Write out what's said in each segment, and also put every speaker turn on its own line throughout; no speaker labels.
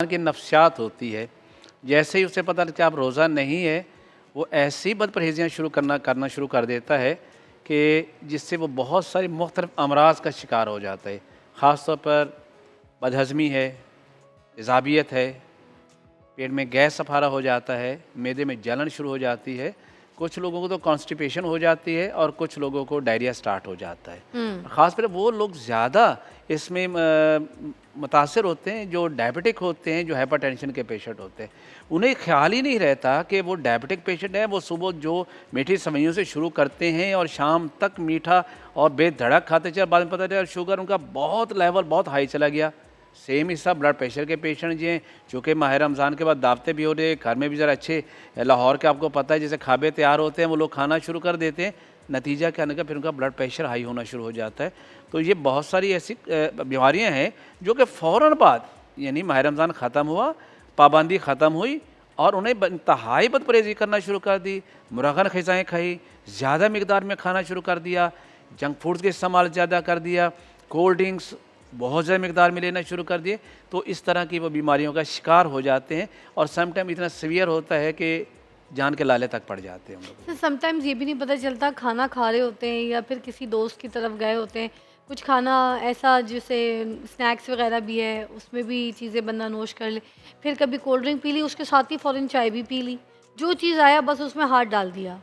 की नफ्सियात होती है। जैसे ही उसे पता लगता है आप रोज़ा नहीं है, वो ऐसी बदपरहेज़ियाँ करना शुरू कर देता है कि जिससे वो बहुत सारी मुख्तलिफ़ अमराज़ का शिकार हो जाता है। ख़ास तौर पर बदहज़मी है, तेज़ाबियत है, पेट में गैस सफारा हो जाता है, मैदे में जलन शुरू हो जाती है। कुछ लोगों को तो कॉन्स्टिपेशन हो जाती है और कुछ लोगों को डायरिया स्टार्ट हो जाता है।
हुँ।
ख़ासकर वो लोग ज़्यादा इसमें मुतासिर होते हैं जो डायबिटिक होते हैं, जो हाइपरटेंशन के पेशेंट होते हैं। उन्हें ख़्याल ही नहीं रहता कि वो डायबिटिक पेशेंट है। वो सुबह जो मीठी सेवइयों से शुरू करते हैं और शाम तक मीठा और बेधड़क खाते चले, बाद में पता चला शुगर उनका बहुत लेवल बहुत हाई चला गया। सेम हिस्सा ब्लड प्रेशर के पेशेंट जी हैं, चूँकि माह रमज़ान के बाद दावतें भी हो रही है, घर में भी ज़रा अच्छे लाहौर के आपको पता है जैसे खाबे तैयार होते हैं, वो लोग खाना शुरू कर देते हैं। नतीजा क्या निकला, फिर उनका ब्लड प्रेशर हाई होना शुरू हो जाता है। तो ये बहुत सारी ऐसी बीमारियाँ हैं जो कि फ़ौरन बाद, यानी माह रमज़ान ख़त्म हुआ, पाबंदी ख़त्म हुई और उन्हें इंतहाई बदपरहेज़ी करना शुरू कर दी, मुरगन ग़िज़ाएँ खाई, ज़्यादा मिकदार में खाना शुरू कर दिया, जंक फूड्स का इस्तेमाल ज़्यादा कर दिया, कोल्ड ड्रिंक्स बहुत ज़्यादा मिकदार में लेना शुरू कर दिए। तो इस तरह की वो बीमारियों का शिकार हो जाते हैं और समटाइम इतना सीवियर होता है कि जान के लाले तक पड़ जाते हैं हम लोग।
तो समटाइम्स ये भी नहीं पता चलता, खाना खा रहे होते हैं या फिर किसी दोस्त की तरफ गए होते हैं, कुछ खाना ऐसा जैसे स्नैक्स वगैरह भी है, उसमें भी चीज़ें बंदा नोश कर ले, फिर कभी कोल्ड ड्रिंक पी ली, उसके साथ ही फ़ौरन चाय भी पी ली, जो चीज़ आया बस उसमें हाथ डाल दिया।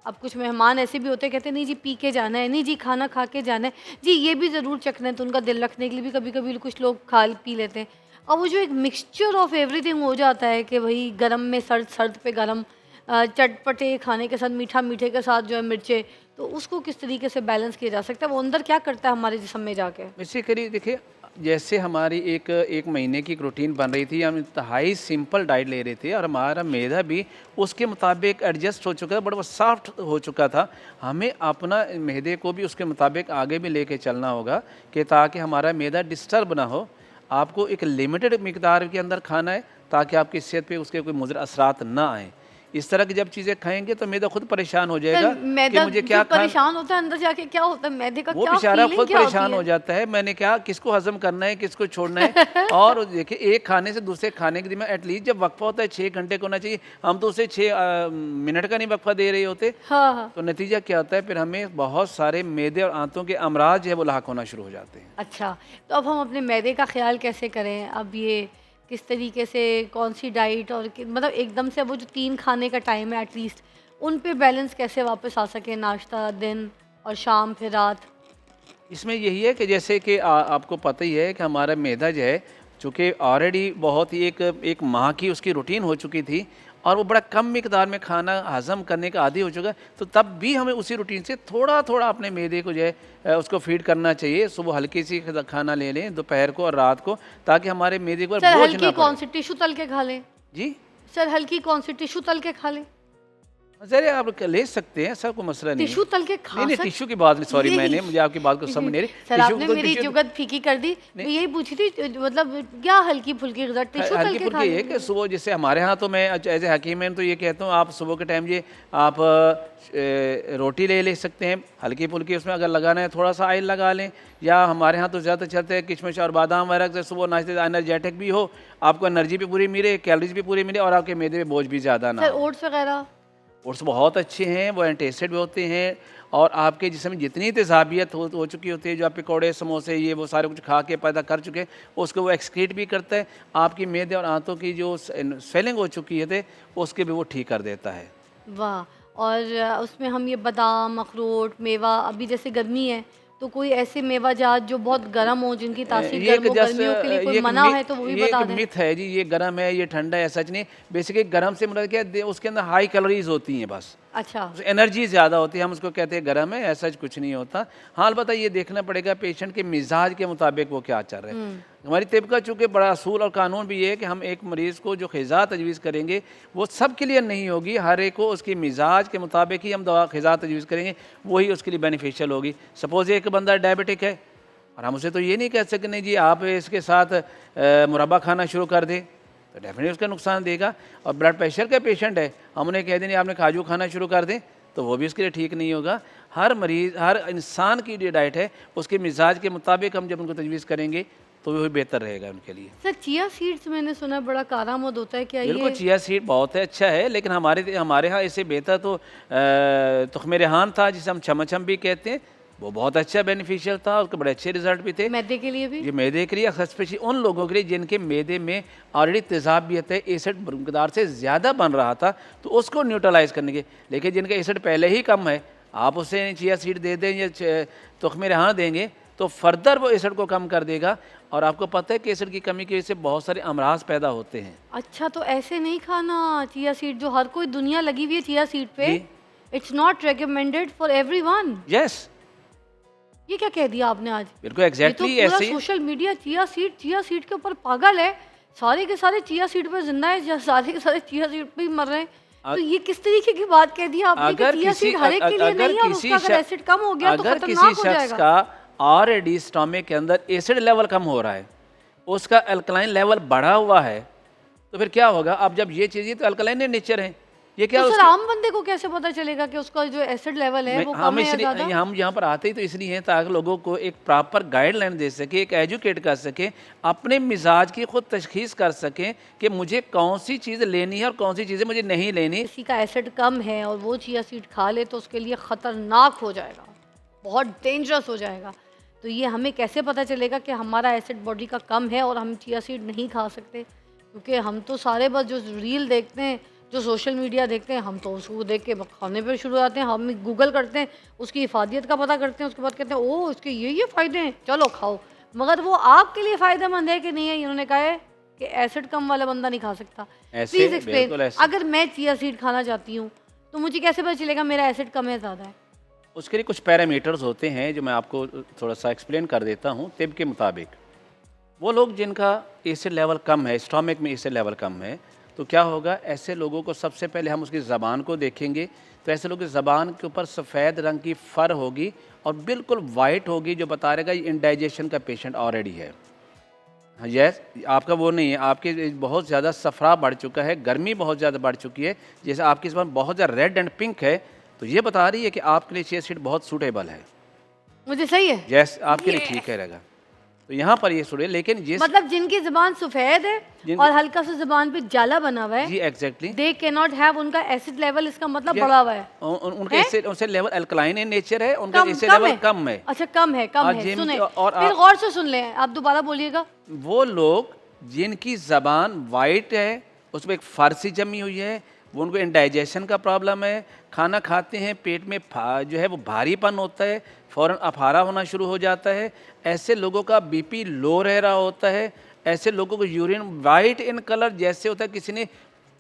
अब कुछ मेहमान ऐसे भी होते हैं, कहते हैं नहीं जी पी के जाना है, नहीं जी खाना खा के जाना है, जी ये भी ज़रूर चखना है, तो उनका दिल रखने के लिए भी कभी-कभी कुछ लोग खा पी लेते हैं। और वो जो एक मिक्सचर ऑफ एवरीथिंग हो जाता है कि भई गरम में सर्द, सर्द पे गरम, चटपटे खाने के साथ मीठा, मीठे के साथ जो है मिर्चें, तो उसको किस तरीके से बैलेंस किया जा सकता है? वो अंदर क्या करता है हमारे जिस्म में जाके?
बेसिकली देखिए, जैसे हमारी एक महीने की एक रूटीन बन रही थी, हम इंतहाई सिंपल डाइट ले रहे थे और हमारा मैदा भी उसके मुताबिक एडजस्ट हो चुका था, बड़ा वो सॉफ्ट हो चुका था। हमें अपना मैदे को भी उसके मुताबिक आगे भी लेके चलना होगा कि ताकि हमारा मैदा डिस्टर्ब ना हो। आपको एक लिमिटेड मिकदार के अंदर खाना है ताकि आपकी सेहत पे उसके कोई मुज़र असरात ना आएँ। इस तरह की जब चीज़ें खाएँगे तो मैदा खुद परेशान हो
सर
जाएगा कि
मैदा
मुझे
जो
क्या
परेशान होता है अंदर जाके, क्या होता है मैदे का,
वो
क्या
बेचारा
फीलिंग
खुद
क्या होती
परेशान हो
है?
जाता है। मैंने क्या किसको हज़म करना है, किसको छोड़ना है। और देखिए, एक खाने से दूसरे खाने के में एटलीस्ट जब वक्फ़ा होता है 6 घंटे का होना चाहिए। हम तो उसे 6 मिनट का नहीं वक्फ़ा दे रहे होते।
हाँ, हाँ।
तो नतीजा क्या होता है, फिर हमें बहुत सारे मैदे और आंतों के अमराज जो है वो लाक होना शुरू हो जाते हैं।
अच्छा, तो अब हम अपने मैदे का ख़्याल कैसे करें? अब ये किस तरीके से, कौन-सी डाइट और मतलब एकदम से वो जो 3 खाने का टाइम है एटलीस्ट, उन पे बैलेंस कैसे वापस आ सके, नाश्ता, दिन और शाम फिर रात?
इसमें यही है कि जैसे कि आपको पता ही है कि हमारा मैदा जो है, चूँकि ऑलरेडी बहुत ही एक माह की उसकी रूटीन हो चुकी थी और वो बड़ा कम मिकदार में खाना हज़म करने का आदी हो चुका है, तो तब भी हमें उसी रूटीन से थोड़ा-थोड़ा अपने मैदे को जो है उसको फ़ीड करना चाहिए। सुबह हल्की सी खाना ले लें, दोपहर को और रात को, ताकि हमारे मैदे पर
सर
बोझ
हल्की
ना
कौन
पड़े।
सी, टिश्यू तल के खा लें?
जी?
सर हल्की कौन सी, टिश्यू तल के खा लें?
ज़रा आप ले सकते हैं, ऐसा कोई मसला नहीं है।
टिश्यू तल के खा
नहीं,
सक
टिश्यू की बात नहीं, सॉरी,
नहीं।
मुझे आपकी बात को समझ नहीं रही।
सर
टिश्यू
आपने
तो
मेरी
टिश्यू
जुगत फीकी कर दी। मैं यही पूछी थी मतलब क्या हल्की-फुल्की ग़िज़ा टिश्यू तल के खा
हल्की-फुल्की ये कि
लेंगे?
सुबह जैसे हमारे यहाँ, तो मैं एज़ ए हकीम मैं तो ये कहता हूँ, आप सुबह के टाइम ये आप रोटी ले सकते हैं हल्की-फुल्की, उसमें अगर लगाना है थोड़ा-सा ऑयल लगा लें, या हमारे यहाँ तो ज़्यादा चलते हैं किशमिश और बादाम वगैरह से सुबह नाश्ते एनर्जेटिक भी हो, आपको एनर्जी भी पूरी मिले, कैलोरीज भी पूरी मिले और आपके मैदे में बोझ भी ज़्यादा ना
सर
हो।
ओट्स वग़ैरह?
ओट्स बहुत अच्छे हैं, वो एंटी एसिड भी होते हैं और आपके जिस्म में जितनी तेज़ाबियत हो चुकी होती है, जो आप पकौड़े समोसे ये वो सारे कुछ खा के पैदा कर चुके हैं, उसको वो एक्सक्रीट भी करता है। आपकी मैदे और आंतों की जो स्वेलिंग हो चुकी है उसके भी वो ठीक कर देता है।
वाह! और उसमें हम ये बादाम, अखरोट, मेवा, अभी जैसे गर्मी है, तो कोई ऐसे मेवा जात जो बहुत गर्म हो, जिनकी तासीर
ये
गर्म
एक
हो,
जस्ट
गर्मियों के लिए कोई
ये एक
मना
मि
है तो वो भी
ये एक
बता दें?
मिथ है जी, ये गर्म है, ये ठंडा है, सच नहीं। बेसिकली गर्म से मतलब क्या है, उसके अंदर हाई कैलोरीज होती हैं बस,
अच्छा।
एनर्जी ज़्यादा होती है, हम उसको कहते हैं गर्म है, ऐसा कुछ नहीं होता। हाँ, अलबत्ता ये देखना पड़ेगा पेशेंट के मिजाज के मुताबिक वो क्या चल रहा है।
हुँ।
हमारी तिब का चूँकि बड़ा असूल और कानून भी ये है कि हम एक मरीज़ को जो ग़िज़ा तजवीज़ करेंगे वो सब के लिए नहीं होगी, हर एक को उसकी मिजाज के मुताबिक ही हम दवा ग़िज़ा तजवीज़ करेंगे, वही उसके लिए बेनिफिशियल होगी। सपोज़ एक बंदा डायबिटिक है और हम उसे तो ये नहीं कह सकते नहीं जी आप इसके साथ मुरब्बा खाना शुरू कर दें, तो डेफिनेटली उसका नुकसान देगा। और ब्लड प्रेशर का पेशेंट है, हम उन्हें कह दें नहीं आपने काजू खाना शुरू कर दें, तो वो भी उसके लिए ठीक नहीं होगा। हर मरीज़, हर इंसान की जो डाइट है उसके मिजाज के मुताबिक हम जब उनको तजवीज़ करेंगे तो वही बेहतर रहेगा उनके लिए।
सर चिया सीड्स मैंने सुना है बड़ा कारआमद होता है, क्या
बिल्कुल
ये?
चिया सीड बहुत है, अच्छा है, लेकिन हमारे हमारे यहाँ इससे बेहतर तो तुख़्म रेहान था जिसे हम चमचम भी कहते हैं, वो बहुत अच्छा बेनिफिशियल था, उसके बड़े अच्छे रिजल्ट भी थे।
मैदे के लिए भी?
ये मैदे के लिए स्पेशली उन लोगों के लिए जिनके मैदे में ऑलरेडी तेज़ाबियत है, एसिड मकदार से ज़्यादा बन रहा था, तो उसको न्यूट्रलाइज करने के। लेकिन जिनका एसिड पहले ही कम है, आप उसे चिया सीड दे दें या तुख़्म रेहान देंगे तो फर्दर वो एसिड को कम कर देगा। और आपको पता है कि एसिड की कमी की वजह से बहुत सारे अमराज पैदा होते हैं।
अच्छा, तो ऐसे नहीं खाना चिया सीड, जो हर कोई दुनिया लगी हुई है चिया सीड पे।
जी।
It's not recommended for everyone.
Yes,
ये क्या कह दिया आपने आज?
बिल्कुल एग्जैक्टली
ये तो पूरा
ऐसे ही।
सोशल मीडिया चिया सीड के ऊपर पागल है। सारे के सारे चिया सीड पे जिंदा है, या सारे के सारे चिया सीड पे ही मर रहे हैं। तो ये किस तरीके की बात कह दी आपने कि
अगर
चिया
किसी
सीड हर एक के लिए नहीं है, और उसका अगर एसिड कम हो गया तो
अगर
खतरनाक
किसी
हो
शख्स
जाएगा।
का ऑलरेडी स्टमक के अंदर एसिड लेवल कम हो रहा है, उसका अल्कलाइन लेवल बढ़ा हुआ है, तो फिर क्या होगा? अब जब ये चीज़ें तो अल्कलाइन नेचर है, ये क्या
तो सर
उसकी-
आम बंदे को कैसे पता चलेगा कि उसका जो एसिड लेवल है वो
हम
कम है या
इसलिए
ज्यादा?
हम यहाँ पर आते ही तो इसलिए हैं ताकि लोगों को एक प्रॉपर गाइडलाइन दे सके, एक एजुकेट कर सके, अपने मिजाज की खुद तशखीस कर सकें कि मुझे कौन सी चीज़ लेनी है और कौन सी चीज़ें मुझे नहीं लेनी।
किसी का एसिड कम है और वो चिया सीड खा ले तो उसके लिए ख़तरनाक हो जाएगा, बहुत डेंजरस हो जाएगा। तो ये हमें कैसे पता चलेगा कि हमारा एसिड बॉडी का कम है और हम चिया सीड नहीं खा सकते? क्योंकि हम तो सारे बस जो रील देखते हैं, जो सोशल मीडिया देखते हैं, हम तो उसको देख के खाने पे शुरू हो जाते हैं। हम गूगल करते हैं, उसकी इफादियत का पता करते हैं, उसके बाद कहते हैं ओह इसके ये फ़ायदे हैं, चलो खाओ। मगर वो आपके लिए फ़ायदेमंद है कि नहीं है? इन्होंने कहा है कि एसिड कम वाला बंदा नहीं खा सकता।
ऐसे
प्लीज़
बिल्कुल
एक्सप्लेन,
ऐसे।
अगर मैं चिया सीड खाना चाहती हूँ तो मुझे कैसे पता चलेगा मेरा एसिड कम है ज़्यादा है?
उसके लिए कुछ पैरामीटर्स होते हैं जो मैं आपको थोड़ा सा एक्सप्लेन कर देता हूँ। तिब के मुताबिक वो लोग जिनका एसिड लेवल कम है, स्टमक में एसिड लेवल कम है, तो क्या होगा? ऐसे लोगों को सबसे पहले हम उसकी ज़बान को देखेंगे, तो ऐसे लोगों की ज़बान के ऊपर सफ़ेद रंग की फर होगी और बिल्कुल वाइट होगी, जो बता रहेगा ये इंडाइजेशन का पेशेंट ऑलरेडी है। हाँ यस, आपका वो नहीं है, आपके बहुत ज़्यादा सफ़रा बढ़ चुका है, गर्मी बहुत ज़्यादा बढ़ चुकी है, जैसे आपकी ज़बान बहुत ज़्यादा रेड एंड पिंक है, तो ये बता रही है कि आपके लिए चिया सीड बहुत सूटेबल है।
मुझे सही है?
यस, आपके लिए ठीक है रहेगा। तो यहाँ पर ये सुनिए, लेकिन ये
मतलब जिनकी ज़बान सफ़ेद है और हल्का सा ज़बान पे जाला बना हुआ है,
जी exactly,
they can not have, उनका एसिड लेवल इसका मतलब बढ़ा हुआ है।
उनका acid level alkaline in nature है, उनका
कम
एसिड
कम
लेवल
है?
कम है।
अच्छा कम है, कम
और
है।
जिन
सुने
और
फिर गौर से सुन लें, आप दोबारा बोलिएगा।
वो लोग जिनकी ज़बान वाइट है, उसमें एक फारसी जमी हुई है, वो उनको इंडाइजेशन का प्रॉब्लम है, खाना खाते हैं पेट में जो है वो भारीपन होता है, फ़ौरन अफारा होना शुरू हो जाता है, ऐसे लोगों का बीपी लो रह रहा होता है, ऐसे लोगों को यूरिन वाइट इन कलर जैसे होता है किसी ने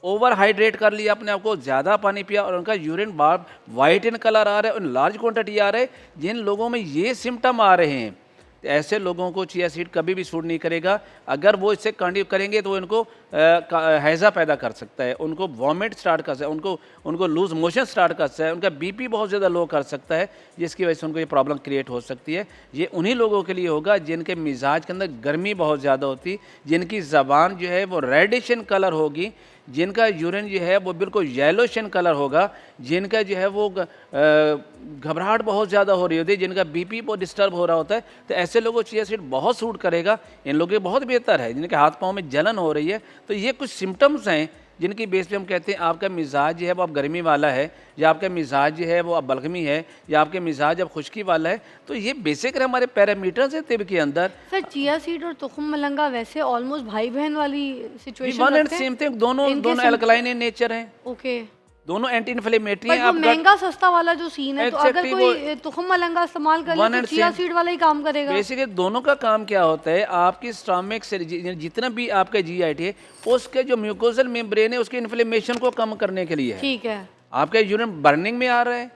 ओवर हाइड्रेट कर लिया, अपने आप को ज़्यादा पानी पिया और उनका यूरिन बार वाइट इन कलर आ रहा है और लार्ज क्वांटिटी आ रहा है। जिन लोगों में ये सिम्टम आ रहे हैं, ऐसे लोगों को चिया सीड कभी भी सूट नहीं करेगा। अगर वो इससे कंटिन्यू करेंगे तो इनको हैज़ा पैदा कर सकता है, उनको वॉमिट स्टार्ट कर सकता है, उनको लूज मोशन स्टार्ट कर सकता है, उनका बीपी बहुत ज़्यादा लो कर सकता है, जिसकी वजह से उनको ये प्रॉब्लम क्रिएट हो सकती है। ये उन्हीं लोगों के लिए होगा जिनके मिजाज के अंदर गर्मी बहुत ज़्यादा होती, जिनकी ज़बान जो है वो रेडिश इन कलर होगी, जिनका यूरिन जो है वो बिल्कुल येलोशन कलर होगा, जिनका जो है वो घबराहट बहुत ज़्यादा हो रही होती है, जिनका बीपी बहुत डिस्टर्ब हो रहा होता है, तो ऐसे लोगों को चिया सीड बहुत सूट करेगा। इन लोगों के बहुत बेहतर है जिनके हाथ पाँव में जलन हो रही है। तो ये कुछ सिम्टम्स हैं जिनकी बेस पे हम कहते हैं आपका मिजाज जो है वो अब गर्मी वाला है, या आपका मिजाज जो है वो अब बलगमी है, या आपके मिजाज अब खुश्की वाला है। तो ये बेसिक हमारे पैरामीटर्स हैं तिब के अंदर।
सर चिया सीड और तुखम मलंगा वैसे ऑलमोस्ट भाई बहन वाली सिचुएशन
वन एंड
रखते हैं?
सेम थिंग, दोनों
इनके
दोनों अल्कलाइन इन नेचर हैं,
ओके,
दोनों एंटी इन्फ्लेमेटरी
बट
हैं।
वो
आप
महंगा सस्ता वाला जो सीन है, तो अगर
Exactly,
कोई तुखम मलंगा इस्तेमाल कर ले
One
तो
and
चिया
same.
सीड वाला ही काम करेगा।
बेसिकली दोनों का काम क्या होता है, आपकी स्टमक से जितना भी आपका जीआईटी है, उसके जो म्यूकोजल मेम्ब्रेन है उसके इन्फ्लेमेशन को कम करने के लिए है।
ठीक है।
आपका यूरिन बर्निंग में आ रहा है,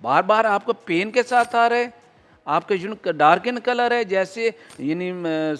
बार बार आपको पेन के साथ आ रहा है, आपका यूरिन डार्क इन कलर है जैसे यानी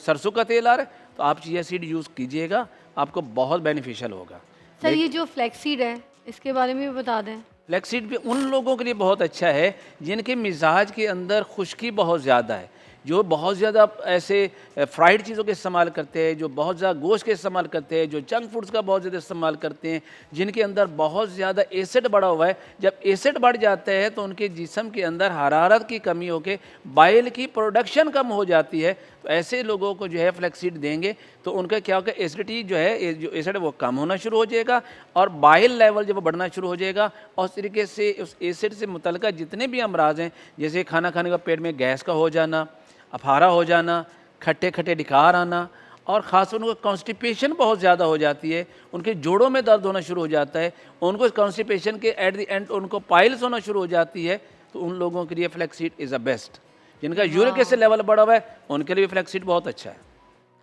सरसों का तेल आ रहा है, तो आप चिया सीड यूज़ कीजिएगा, आपको बहुत बेनिफिशियल होगा।
सर ये जो फ्लैक्सीड है इसके बारे में भी बता दें।
फ्लैक्सीड भी उन लोगों के लिए बहुत अच्छा है जिनके मिजाज के अंदर खुश्की बहुत ज़्यादा है, जो बहुत ज़्यादा ऐसे फ्राइड चीज़ों के इस्तेमाल करते हैं, जो बहुत ज़्यादा गोश्त के इस्तेमाल करते हैं, जो जंक फूड्स का बहुत ज़्यादा इस्तेमाल करते हैं, जिनके अंदर बहुत ज़्यादा एसिड बढ़ा हुआ है। जब एसिड बढ़ जाता है तो उनके जिस्म के अंदर हरारत की कमी होकर बाइल की प्रोडक्शन कम हो जाती है। तो ऐसे लोगों को जो है फ्लैक्सीड देंगे तो उनका क्या होगा, एसिडिटी जो है, जो एसिड है वो कम होना शुरू हो जाएगा और बाइल लेवल जब वो बढ़ना शुरू हो जाएगा और उस तरीके से उस एसिड से मुतल्लिक़ जितने भी अमराज हैं, जैसे खाना खाने का पेट में गैस का हो जाना, अफारा हो जाना, खट्टे खट्टे डिकार आना, और ख़ासतौर उनको कॉन्स्टिपेशन बहुत ज़्यादा हो जाती है, उनके जोड़ों में दर्द होना शुरू हो जाता है, उनको कॉन्स्टिपेशन के एट द एंड उनको पाइल्स होना शुरू हो जाती है। तो उन लोगों के लिए फ्लैक्सीड इज़ अ बेस्ट। जिनका यूरिक एसिड लेवल बढ़ा हुआ है उनके लिए भी फ्लैक्सीड बहुत अच्छा है।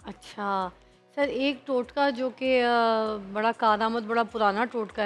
अच्छा सर, एक टोटका जो कि बड़ा कारआमद, बड़ा पुराना टोटका